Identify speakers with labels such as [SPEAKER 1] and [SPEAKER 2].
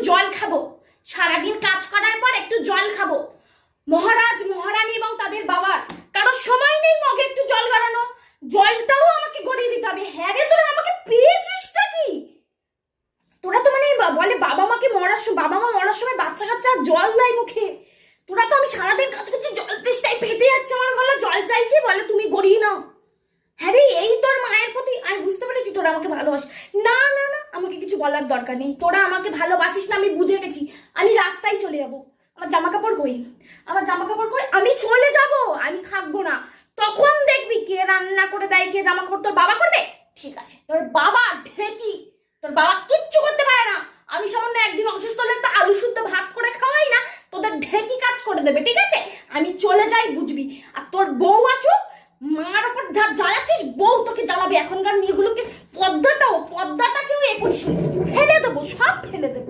[SPEAKER 1] জল খাবো, সারাদিন কাজ করার পর একটু জল খাবো। মহারাজ মহারানী এবং তাদের বাবার কারোর সময় নেই মগে একটু জল গড়ানো, জলটাও আমাকে গড়িয়ে দিতে হবে। হ্যাঁ রে, তোরা আমাকে পেয়েছিসটা কি? তোরা তো মানে বলে বাবা মা মরার সময় বাচ্চা কাচ্চা জল দেয় মুখে। তোরা তো আমি সারাদিন কাজ করছি, জল তেষ্টায় ফেটে যাচ্ছে আমার গলা, জল চাইছি, বলে তুমি গড়িয়ে নাও। হ্যাঁ রে, এই তোর মায়ের প্রতি আমি বুঝতে পেরেছি তোরা আমাকে ভালোবাসিস। না না না, আমাকে কিছু বলার দরকার নেই, তোরা আমাকে ভালোবাসিস না আমি বুঝে গেছি। আমি রাস্তায় চলে যাবো। আমার জামা কাপড় কই? আমি চলে যাব, আমি থাকবো না। তখন দেখবি কে রান্না করে দেয়, কে জামা কাপড় তোর বাবা করবে। ঠিক আছে, তোর বাবা ঢেকি, তোর বাবা কিচ্ছু করতে পারে না। আমি সামান্য একদিন অসুস্থ হলে একটা আলু শুদ্ধ ভাত করে খাওয়াই না, তোদের ঢেকি কাজ করে দেবে। ঠিক আছে, আমি চলে যাই, বুঝবি। আর তোর বউ আসুক, মার ওপর জ্বালাচ্ছিস, বউ তোকে জ্বালাবে। এখনকার মেয়েগুলোকে পদ্মাটাকেও এ করিস, ফেলে দেবো, সব ফেলে দেবো।